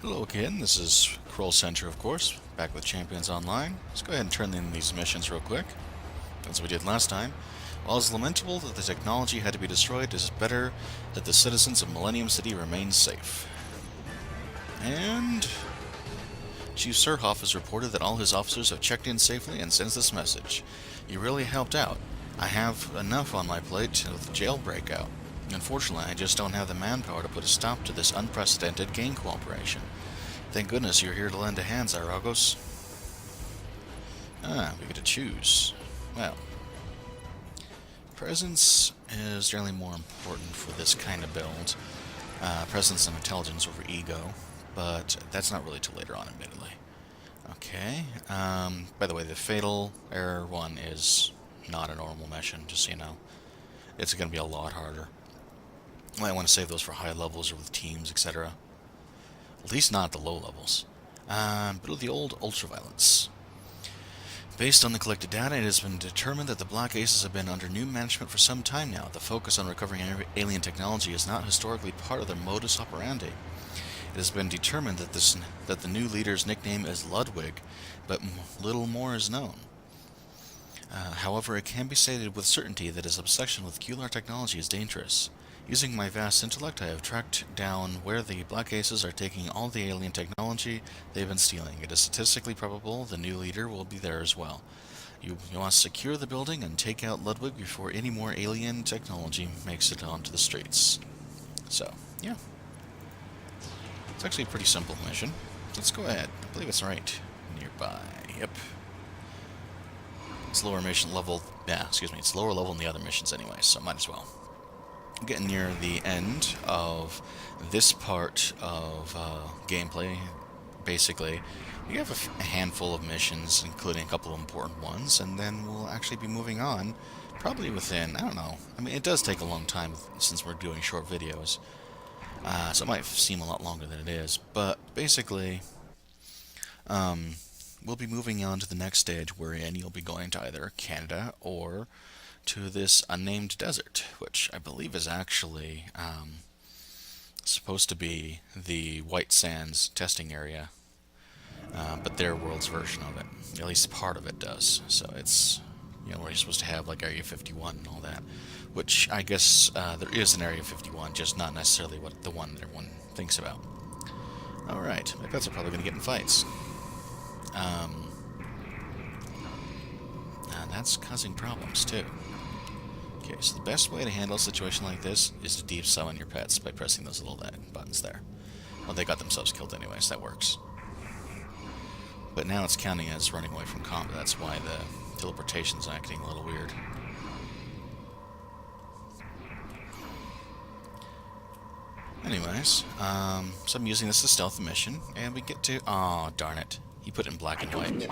Hello again, this is Kroll Center, of course, back with Champions Online. Let's go ahead and turn in these missions real quick, as we did last time. While it's lamentable that the technology had to be destroyed, it is better that the citizens of Millennium City remain safe. And Chief Surhoff has reported that all his officers have checked in safely and sends this message. You really helped out. I have enough on my plate with the jail breakout. Unfortunately, I just don't have the manpower to put a stop to this unprecedented gang cooperation. Thank goodness you're here to lend a hand, Zyragos. We get to choose. Well, presence is generally more important for this kind of build. Presence and intelligence over ego, but that's not really till later on, admittedly. Okay, by the way, the Fatal Error one is not a normal mission, just so you know. It's going to be a lot harder. I want to save those for high levels or with teams, etc. At least not at the low levels. But with the old ultraviolence. Based on the collected data, it has been determined that the Black Aces have been under new management for some time now. The focus on recovering alien technology is not historically part of their modus operandi. It has been determined that the new leader's nickname is Ludwig, but little more is known. However, it can be stated with certainty that his obsession with QLR technology is dangerous. Using my vast intellect, I have tracked down where the Black Aces are taking all the alien technology they've been stealing. It is statistically probable the new leader will be there as well. You must secure the building and take out Ludwig before any more alien technology makes it onto the streets. So, yeah. It's actually a pretty simple mission. Let's go ahead. I believe it's right nearby. Yep. It's lower mission level. Yeah, excuse me. It's lower level than the other missions anyway, so might as well. I'm getting near the end of this part of gameplay. Basically, we have a handful of missions, including a couple of important ones, and then we'll actually be moving on, probably within, I don't know, I mean, it does take a long time since we're doing short videos, so it might seem a lot longer than it is, but basically, we'll be moving on to the next stage wherein you'll be going to either Canada or to this unnamed desert, which I believe is actually supposed to be the White Sands testing area, but their world's version of it. At least part of it does. So it's, where you're supposed to have like Area 51 and all that, which I guess there is an Area 51, just not necessarily the one that everyone thinks about. Alright, my pets are probably going to get in fights. That's causing problems too. Okay, so the best way to handle a situation like this is to deep summon your pets by pressing those little buttons there. Well, they got themselves killed anyways, that works. But now it's counting as running away from combat, that's why the teleportation's acting a little weird. Anyways, so I'm using this as a stealth mission, and we get to... Aw, darn it. He put it in black and white.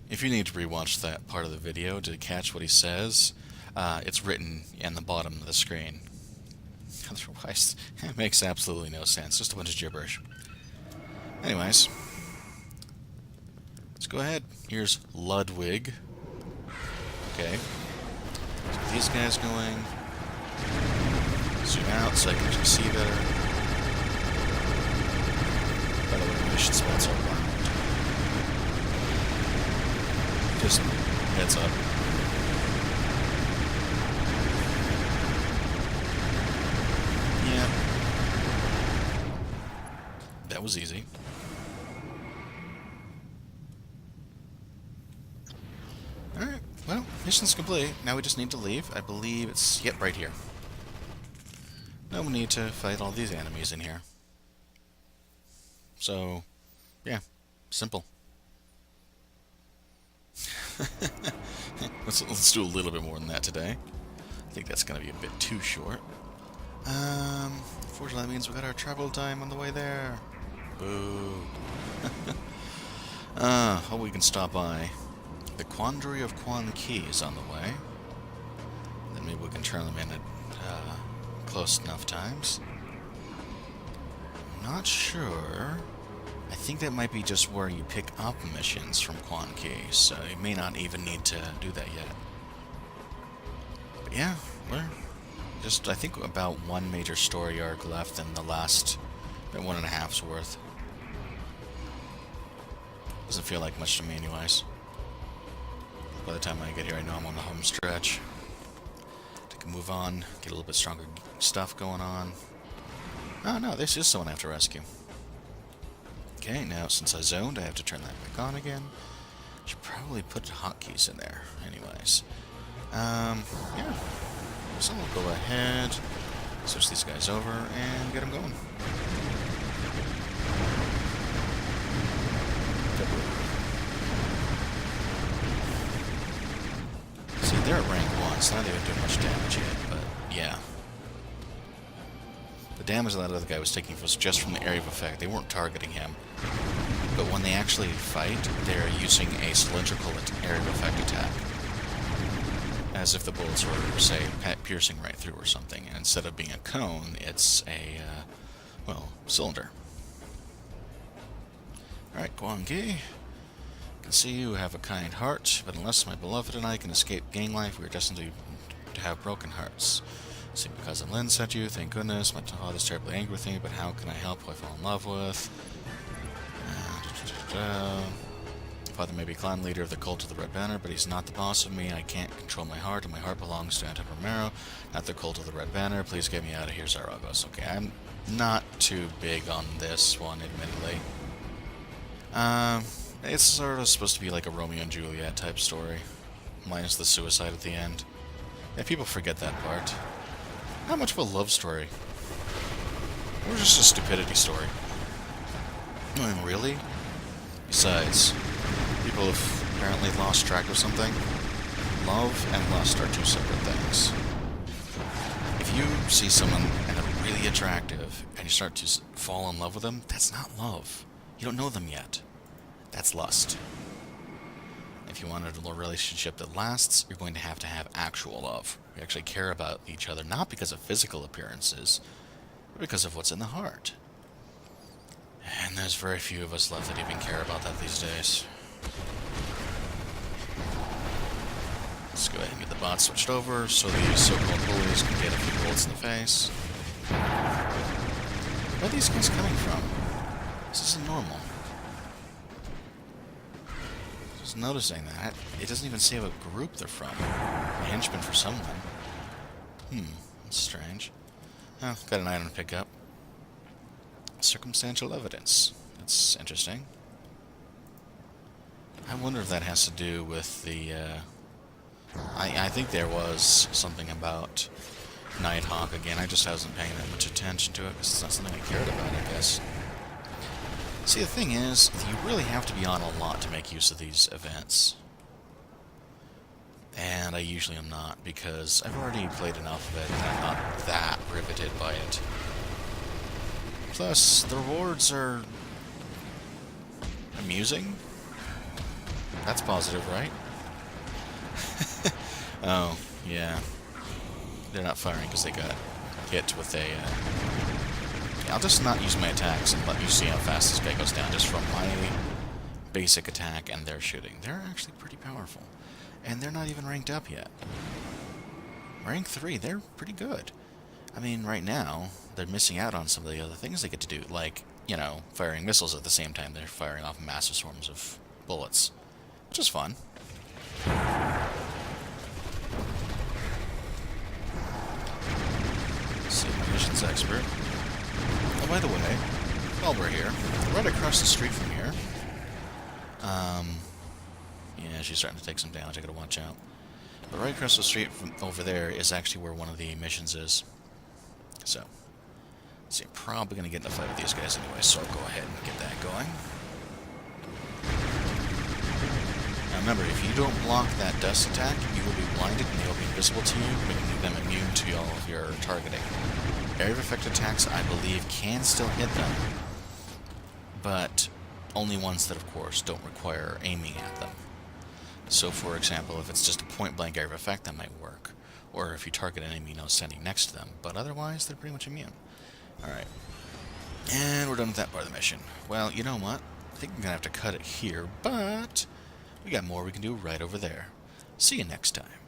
If you need to rewatch that part of the video to catch what he says, it's written in the bottom of the screen. Otherwise, it makes absolutely no sense. Just a bunch of gibberish. Anyways, let's go ahead. Here's Ludwig. Okay. So these guys going. Zoom out so I can actually see better. By the way, mission spots are marked. Just heads up. Yeah. That was easy. Alright, well, mission's complete. Now we just need to leave. I believe it's, yep, right here. No need to fight all these enemies in here. So, yeah, simple. let's do a little bit more than that today. I think that's going to be a bit too short. Unfortunately, that means we got our travel time on the way there. Boo. Hope we can stop by. The Quandary of Quan Key is on the way. Then maybe we can turn them in at close enough times. not sure. I think that might be just where you pick up missions from Quan Key, so you may not even need to do that yet. But yeah, we're just, I think, about one major story arc left in the last, about 1.5's worth. Doesn't feel like much to me anyways. By the time I get here, I know I'm on the home stretch. Take a move on, get a little bit stronger stuff going on. Oh no, this is someone I have to rescue. Okay, now since I zoned, I have to turn that back on again. Should probably put hotkeys in there, anyways. Yeah. So we'll go ahead, switch these guys over, and get them going. See, they're at rank 1, so not even doing much damage yet, but yeah. The damage that other guy was taking was just from the area of effect. They weren't targeting him. But when they actually fight, they're using a cylindrical area of effect attack. As if the bullets were, say, piercing right through or something. And instead of being a cone, it's a, well, cylinder. Alright, Guangyi. I can see you have a kind heart, but unless my beloved and I can escape gang life, we are destined to have broken hearts. See, because of Lynn sent you, thank goodness. My father is terribly angry with me, but how can I help who I fall in love with? Father may be clan leader of the cult of the Red Banner, but he's not the boss of me. I can't control my heart, and my heart belongs to Anton Romeo, not the cult of the Red Banner. Please get me out of here, Zaragos. Okay, I'm not too big on this one, admittedly. It's sort of supposed to be like a Romeo and Juliet type story, minus the suicide at the end. Yeah, people forget that part. Not much of a love story. Or just a stupidity story. I mean, really? Besides, people have apparently lost track of something. Love and lust are two separate things. If you see someone and they're really attractive, and you start to fall in love with them, that's not love. You don't know them yet. That's lust. If you want a relationship that lasts, you're going to have actual love. You actually care about each other, not because of physical appearances, but because of what's in the heart. And there's very few of us left that even care about that these days. Let's go ahead and get the bot switched over so these so-called bullies can get a few bullets in the face. Where are these guys coming from? This isn't normal. Just noticing that. It doesn't even say what group they're from. A henchman for someone. That's strange. Oh, got an item to pick up. Circumstantial evidence. That's interesting. I wonder if that has to do with the, I think there was something about Nighthawk again. I just wasn't paying that much attention to it because it's not something I cared about, I guess. See, the thing is, you really have to be on a lot to make use of these events. And I usually am not, because I've already played enough of it, and I'm not that riveted by it. Plus, the rewards are amusing. That's positive, right? Oh, yeah. They're not firing because they got hit with a... I'll just not use my attacks and let you see how fast this guy goes down just from my basic attack and their shooting. They're actually pretty powerful. And they're not even ranked up yet. Rank 3, they're pretty good. I mean, right now, they're missing out on some of the other things they get to do, like, you know, firing missiles at the same time they're firing off massive swarms of bullets, which is fun. Let's see, missions expert. Oh, by the way, while we're here, right across the street from here, yeah, she's starting to take some damage, I gotta watch out. But right across the street from over there is actually where one of the missions is. So, see, I'm probably going to get in a fight with these guys anyway, so I'll go ahead and get that going. Now remember, if you don't block that dust attack, you will be blinded and they will be invisible to you, making them immune to all of your targeting. Area of effect attacks, I believe, can still hit them, but only ones that, of course, don't require aiming at them. So, for example, if it's just a point-blank area of effect, that might work. Or if you target an enemy, standing next to them. But otherwise, they're pretty much immune. Alright. And we're done with that part of the mission. Well, you know what? I think I'm going to have to cut it here, but we got more we can do right over there. See you next time.